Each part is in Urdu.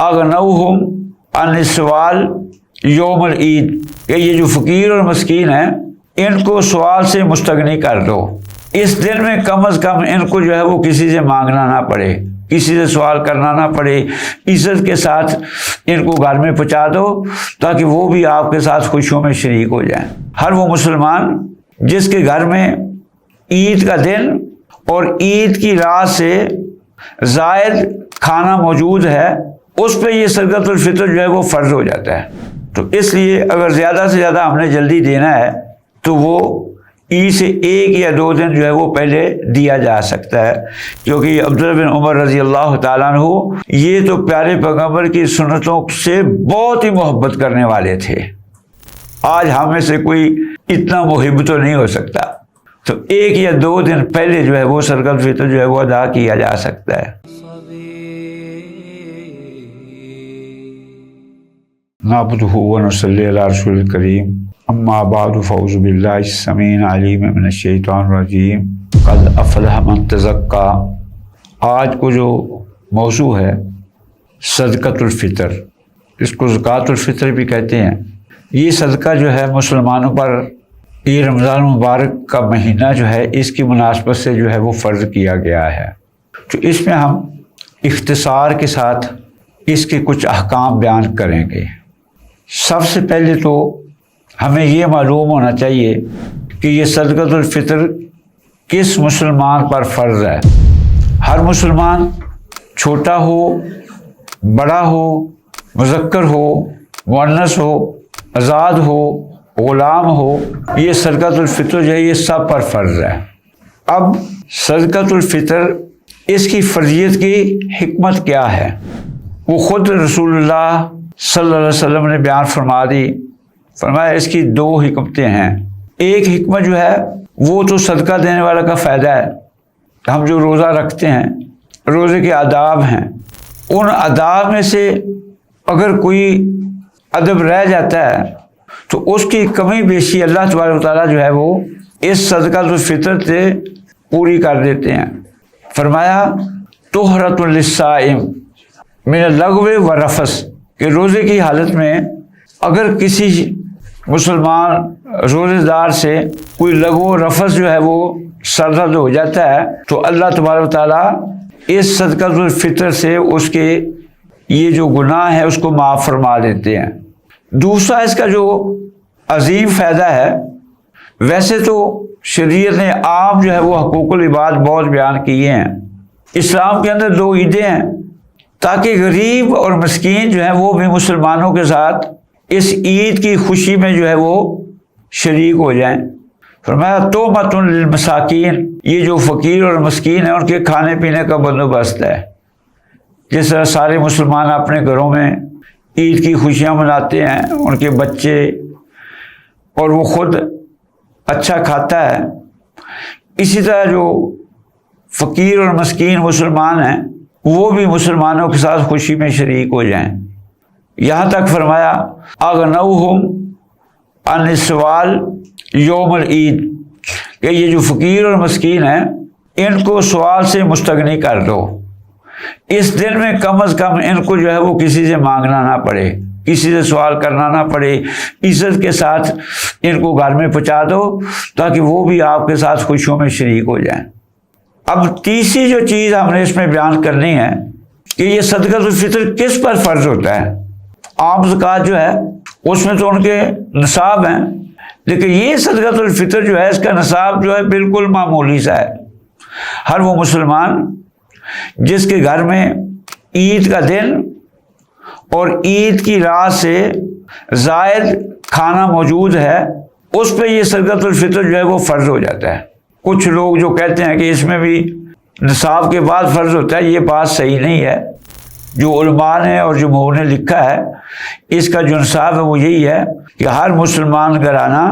اغنوہم عن السوال یوم العید، کہ یہ جو فقیر اور مسکین ہیں ان کو سوال سے مستغنی کر دو، اس دن میں کم از کم ان کو جو ہے وہ کسی سے مانگنا نہ پڑے، کسی سے سوال کرنا نہ پڑے، عزت کے ساتھ ان کو گھر میں پہنچا دو تاکہ وہ بھی آپ کے ساتھ خوشیوں میں شریک ہو جائیں۔ ہر وہ مسلمان جس کے گھر میں عید کا دن اور عید کی رات سے زائد کھانا موجود ہے اس پہ یہ صدقۃ الفطر جو ہے وہ فرض ہو جاتا ہے۔ تو اس لیے اگر زیادہ سے زیادہ ہم نے جلدی دینا ہے تو وہ عید سے 1 یا 2 دن جو ہے وہ پہلے دیا جا سکتا ہے، کیونکہ عبداللہ بن عمر رضی اللہ تعالیٰ عنہ یہ تو پیارے پیغمبر کی سنتوں سے بہت ہی محبت کرنے والے تھے۔ آج ہم میں سے کوئی اتنا محب تو نہیں ہو سکتا، تو 1 یا 2 دن پہلے جو ہے وہ صدقۃ الفطر جو ہے وہ ادا کیا جا سکتا ہے۔ نعبدہ ونصلی علی رسول الکریم، اما بعد فاعوذ باللہ السمیع العلیم من الشیطان الرجیم، قد افلح من تزکیٰ۔ آج کو جو موضوع ہے صدقۃ الفطر، اس کو زکوٰۃ الفطر بھی کہتے ہیں، یہ صدقہ جو ہے مسلمانوں پر یہ رمضان مبارک کا مہینہ جو ہے اس کی مناسبت سے جو ہے وہ فرض کیا گیا ہے۔ تو اس میں ہم اختصار کے ساتھ اس کے کچھ احکام بیان کریں گے۔ سب سے پہلے تو ہمیں یہ معلوم ہونا چاہیے کہ یہ صدقۃ الفطر کس مسلمان پر فرض ہے۔ ہر مسلمان چھوٹا ہو، بڑا ہو، مذکر ہو، مؤنث ہو، آزاد ہو، غلام ہو، یہ صدقۃ الفطر جو ہے یہ سب پر فرض ہے۔ اب صدقۃ الفطر اس کی فرضیت کی حکمت کیا ہے، وہ خود رسول اللہ صلی اللہ علیہ وسلم نے بیان فرما دی۔ فرمایا اس کی 2 حکمتیں ہیں۔ ایک حکمت جو ہے وہ تو صدقہ دینے والا کا فائدہ ہے، ہم جو روزہ رکھتے ہیں روزے کے آداب ہیں، ان آداب میں سے اگر کوئی ادب رہ جاتا ہے تو اس کی کمی بیشی اللہ تبارک و تعالیٰ جو ہے وہ اس صدقۃ الفطر سے پوری کر دیتے ہیں۔ فرمایا طہرۃ للصائم من اللغو والرفث، کہ روزے کی حالت میں اگر کسی مسلمان روزے دار سے کوئی لغو و رفث جو ہے وہ سرزد ہو جاتا ہے تو اللہ تبارک و تعالیٰ اس صدقۃ الفطر سے اس کے یہ جو گناہ ہے اس کو معاف فرما دیتے ہیں۔ دوسرا اس کا جو عظیم فائدہ ہے، ویسے تو شریعت نے عام جو ہے وہ حقوق العباد بہت بیان کیے ہیں۔ اسلام کے اندر 2 عیدیں ہیں تاکہ غریب اور مسکین جو ہیں وہ بھی مسلمانوں کے ساتھ اس عید کی خوشی میں جو ہے وہ شریک ہو جائیں۔ فرمایا تومۃ للمساکین، یہ جو فقیر اور مسکین ہیں ان کے کھانے پینے کا بندوبست ہے۔ جس طرح سارے مسلمان اپنے گھروں میں عید کی خوشیاں مناتے ہیں، ان کے بچے اور وہ خود اچھا کھاتا ہے، اسی طرح جو فقیر اور مسکین مسلمان ہیں وہ بھی مسلمانوں کے ساتھ خوشی میں شریک ہو جائیں۔ یہاں تک فرمایا اغنوہم عن السوال یوم العید، کہ یہ جو فقیر اور مسکین ہیں ان کو سوال سے مستغنی کر دو، اس دن میں کم از کم ان کو جو ہے وہ کسی سے مانگنا نہ پڑے، کسی سے سوال کرنا نہ پڑے، عزت کے ساتھ ان کو گھر میں پہنچا دو تاکہ وہ بھی آپ کے ساتھ خوشیوں میں شریک ہو جائیں۔ اب تیسری جو چیز ہم نے اس میں بیان کرنی ہے کہ یہ صدقۃ الفطر کس پر فرض ہوتا ہے۔ عام زکوٰۃ جو ہے اس میں تو ان کے نصاب ہیں، لیکن یہ صدقۃ الفطر جو ہے اس کا نصاب جو ہے بالکل معمولی سا ہے۔ ہر وہ مسلمان جس کے گھر میں عید کا دن اور عید کی رات سے زائد کھانا موجود ہے اس پہ یہ صدقۃ الفطر جو ہے وہ فرض ہو جاتا ہے۔ کچھ لوگ جو کہتے ہیں کہ اس میں بھی نصاب کے بعد فرض ہوتا ہے، یہ بات صحیح نہیں ہے۔ جو علماء نے اور جمہور نے لکھا ہے اس کا جو نصاب ہے وہ یہی ہے کہ ہر مسلمان گھرانہ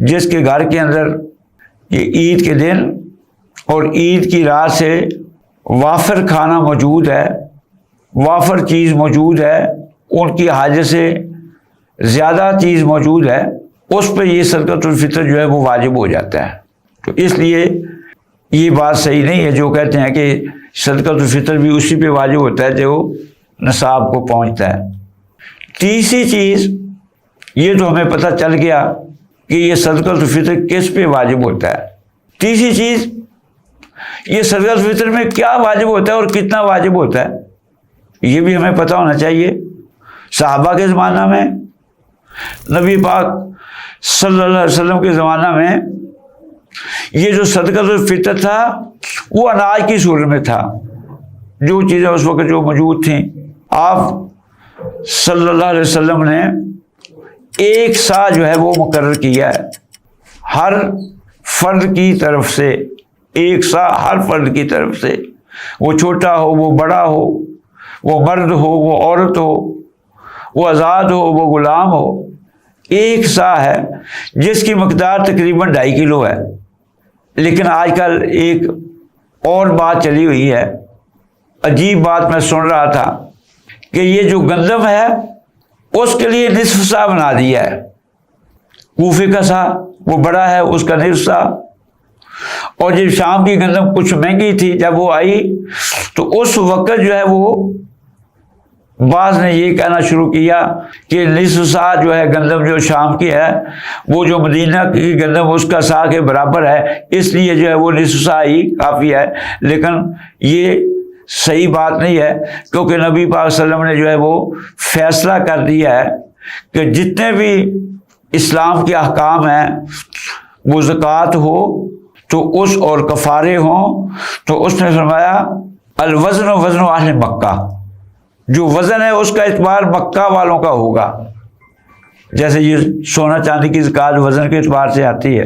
جس کے گھر کے اندر یہ عید کے دن اور عید کی رات سے وافر کھانا موجود ہے، وافر چیز موجود ہے، ان کی حاجت سے زیادہ چیز موجود ہے، اس پہ یہ صدقۃ الفطر جو ہے وہ واجب ہو جاتا ہے۔ تو اس لیے یہ بات صحیح نہیں ہے جو کہتے ہیں کہ صدقۃ الفطر بھی اسی پہ واجب ہوتا ہے جو نصاب کو پہنچتا ہے۔ تیسری چیز یہ تو ہمیں پتہ چل گیا کہ یہ صدقۃ الفطر کس پہ واجب ہوتا ہے۔ تیسری چیز یہ صدقۃ الفطر میں کیا واجب ہوتا ہے اور کتنا واجب ہوتا ہے، یہ بھی ہمیں پتہ ہونا چاہیے۔ صحابہ کے زمانہ میں، نبی پاک صلی اللہ علیہ وسلم کے زمانہ میں یہ جو صدقۃ الفطر تھا وہ اناج کی صورت میں تھا، جو چیزیں اس وقت جو موجود تھیں۔ آپ صلی اللہ علیہ وسلم نے ایک سا جو ہے وہ مقرر کیا ہے، ہر فرد کی طرف سے ایک سا، ہر فرد کی طرف سے، وہ چھوٹا ہو، وہ بڑا ہو، وہ مرد ہو، وہ عورت ہو، وہ آزاد ہو، وہ غلام ہو، ایک سا ہے جس کی مقدار تقریباً 2.5 کلو ہے۔ لیکن آج کل ایک اور بات چلی ہوئی ہے، عجیب بات میں سن رہا تھا کہ یہ جو گندم ہے اس کے لیے نصف سا بنا دیا ہے۔ کوفے کا سا وہ بڑا ہے، اس کا نصف سا۔ اور جب شام کی گندم کچھ مہنگی تھی، جب وہ آئی تو اس وقت جو ہے وہ بعض نے یہ کہنا شروع کیا کہ نصف سا جو ہے گندم جو شام کی ہے وہ جو مدینہ کی گندم اس کا سا کے برابر ہے، اس لیے جو ہے وہ نصف سا ہی کافی ہے۔ لیکن یہ صحیح بات نہیں ہے، کیونکہ نبی پاک صلی اللہ علیہ وسلم نے جو ہے وہ فیصلہ کر دیا ہے کہ جتنے بھی اسلام کے احکام ہیں، وہ زکوٰۃ ہو تو اس اور کفارے ہوں تو اس نے فرمایا الوزن وزن اہل مکہ، جو وزن ہے اس کا اعتبار مکہ والوں کا ہوگا۔ جیسے یہ سونا چاندی کی زکوٰۃ وزن کے اعتبار سے آتی ہے۔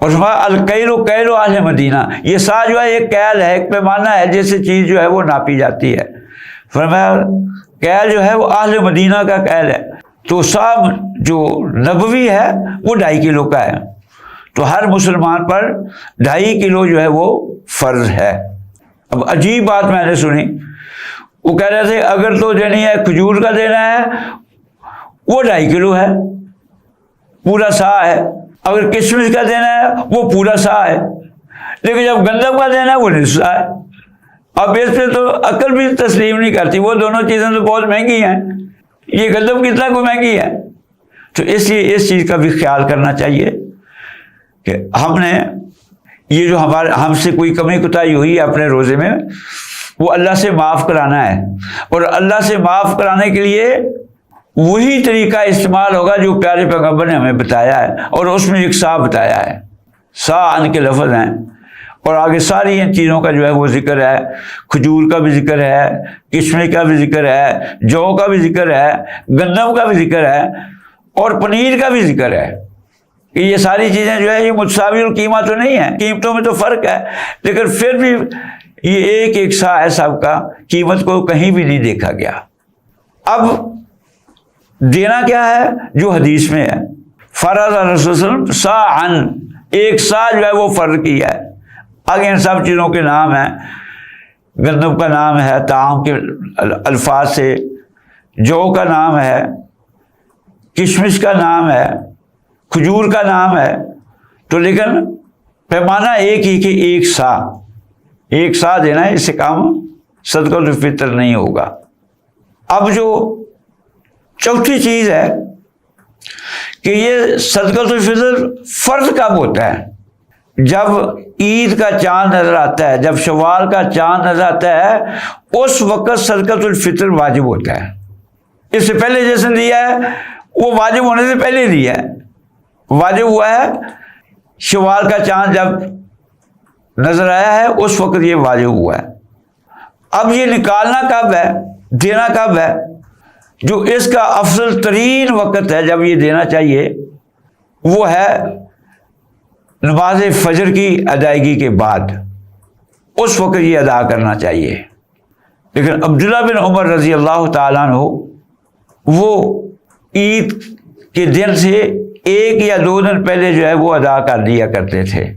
اور الکیل کیل اہل مدینہ، یہ سا جو ہے ایک کیل ہے، ایک پیمانہ ہے جس سے چیز جو ہے وہ ناپی جاتی ہے۔ فرمایا کیل جو ہے وہ اہل مدینہ کا کیل ہے، تو سا جو نبوی ہے وہ 2.5 کلو کا ہے، تو ہر مسلمان پر 2.5 کلو جو ہے وہ فرض ہے۔ اب عجیب بات میں نے سنی، وہ کہہ رہے تھے اگر تو دینی ہے کھجور کا دینا ہے وہ 2.5 کلو ہے، پورا سا ہے، اگر کشمش کا دینا ہے وہ پورا سا ہے، لیکن جب گندم کا دینا ہے وہ نصف سا ہے۔ اب اس پہ تو عقل بھی تسلیم نہیں کرتی، وہ دونوں چیزیں تو بہت مہنگی ہیں، یہ گندم کتنا کو مہنگی ہے۔ تو اس لیے اس چیز کا بھی خیال کرنا چاہیے کہ ہم نے یہ جو ہم سے کوئی کمی کوتاہی ہوئی ہے اپنے روزے میں، وہ اللہ سے معاف کرانا ہے، اور اللہ سے معاف کرانے کے لیے وہی طریقہ استعمال ہوگا جو پیارے پیغمبر نے ہمیں بتایا ہے، اور اس میں ایک سا بتایا ہے۔ سا ان کے لفظ ہیں، اور آگے ساری ان چیزوں کا جو ہے وہ ذکر ہے، کھجور کا بھی ذکر ہے، کشمش کا بھی ذکر ہے، جو کا بھی ذکر ہے، گندم کا بھی ذکر ہے، اور پنیر کا بھی ذکر ہے۔ کہ یہ ساری چیزیں جو ہے یہ متساوی القیمہ تو نہیں ہیں، قیمتوں میں تو فرق ہے، لیکن پھر بھی یہ ایک سا ہے سب کا، قیمت کو کہیں بھی نہیں دیکھا گیا۔ اب دینا کیا ہے جو حدیث میں ہے، فرض رسول صلی اللہ علیہ وسلم ساعن، ایک سا جو ہے وہ فرض کیا ہے۔ آگے ان سب چیزوں کے نام ہیں، گندم کا نام ہے طعام کے الفاظ سے، جو کا نام ہے، کشمش کا نام ہے، کھجور کا نام ہے، تو لیکن پیمانہ ایک ہی کہ ایک سا دینا ہے، اس سے کام صدقۃ الفطر نہیں ہوگا۔ اب جو چوتھی چیز ہے کہ یہ صدقۃ الفطر فرض کب ہوتا ہے؟ جب عید کا چاند نظر آتا ہے، جب شوال کا چاند نظر آتا ہے، اس وقت صدقۃ الفطر واجب ہوتا ہے۔ اس سے پہلے جیسے دیا ہے وہ واجب ہونے سے پہلے دیا ہے، واجب ہوا ہے شوال کا چاند جب نظر آیا ہے اس وقت یہ واجب ہوا ہے۔ اب یہ نکالنا کب ہے، دینا کب ہے؟ جو اس کا افضل ترین وقت ہے جب یہ دینا چاہیے وہ ہے نماز فجر کی ادائیگی کے بعد، اس وقت یہ ادا کرنا چاہیے۔ لیکن عبداللہ بن عمر رضی اللہ تعالیٰ عنہ وہ عید کے دن سے 1 یا 2 دن پہلے جو ہے وہ ادا کر دیا کرتے تھے۔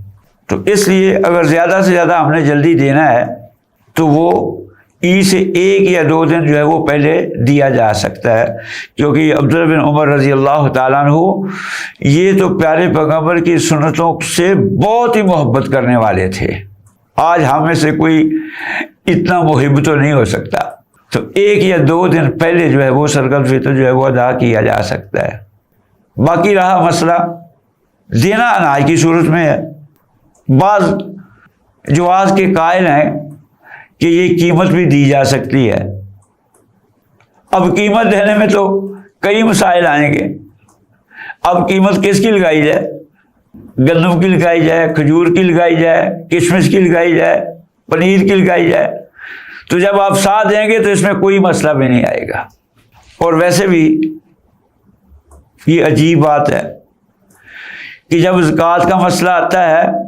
تو اس لیے اگر زیادہ سے زیادہ ہم نے جلدی دینا ہے تو وہ عید سے 1 یا 2 دن جو ہے وہ پہلے دیا جا سکتا ہے، کیونکہ عبداللہ بن عمر رضی اللہ تعالیٰ عنہ یہ تو پیارے پیغمبر کی سنتوں سے بہت ہی محبت کرنے والے تھے۔ آج ہم میں سے کوئی اتنا محب تو نہیں ہو سکتا، تو 1 یا 2 دن پہلے جو ہے وہ صدقۃ الفطر جو ہے وہ ادا کیا جا سکتا ہے۔ باقی رہا مسئلہ دینا اناج کی صورت میں ہے، بعض جواز کے قائل ہیں کہ یہ قیمت بھی دی جا سکتی ہے۔ اب قیمت دینے میں تو کئی مسائل آئیں گے۔ اب قیمت کس کی لگائی جائے؟ گندم کی لگائی جائے، کھجور کی لگائی جائے، کشمش کی لگائی جائے، پنیر کی لگائی جائے؟ تو جب آپ ساتھ دیں گے تو اس میں کوئی مسئلہ بھی نہیں آئے گا۔ اور ویسے بھی یہ عجیب بات ہے کہ جب زکوٰۃ کا مسئلہ آتا ہے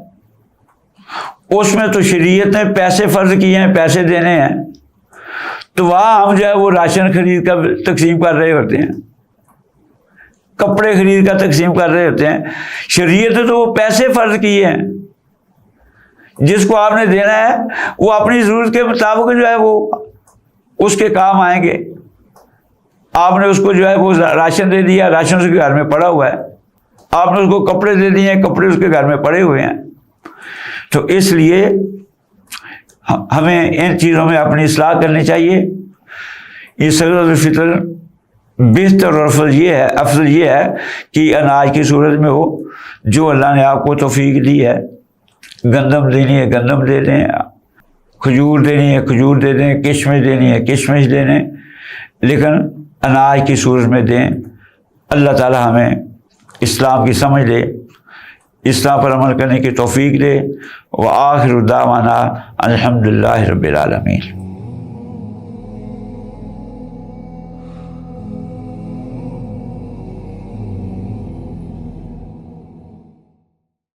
اس میں تو شریعت نے پیسے فرض کیے ہیں، پیسے دینے ہیں، تو وہاں ہم جو ہے وہ راشن خرید کر تقسیم کر رہے ہوتے ہیں، کپڑے خرید کر تقسیم کر رہے ہوتے ہیں۔ شریعت نے تو وہ پیسے فرض کیے ہیں، جس کو آپ نے دینا ہے وہ اپنی ضرورت کے مطابق جو ہے وہ اس کے کام آئیں گے۔ آپ نے اس کو جو ہے وہ راشن دے دیا، راشن اس کے گھر میں پڑا ہوا ہے۔ آپ نے اس کو کپڑے دے دیے، کپڑے اس کے گھر میں پڑے ہوئے ہیں۔ تو اس لیے ہمیں ان چیزوں میں اپنی اصلاح کرنی چاہیے۔ یہ صدقۃ الفطر بہتر اور افضل یہ ہے کہ اناج کی صورت میں ہو، جو اللہ نے آپ کو توفیق دی ہے، گندم دینی ہے گندم دے دیں، کھجور دینی ہے کھجور دے دیں، کشمش دینی ہے کشمش دے دیں، لیکن اناج کی صورت میں دیں۔ اللہ تعالی ہمیں اسلام کی سمجھ دے، اسلام پر عمل کرنے کی توفیق دے۔ وآخر دعوانا الحمدللہ رب العالمین۔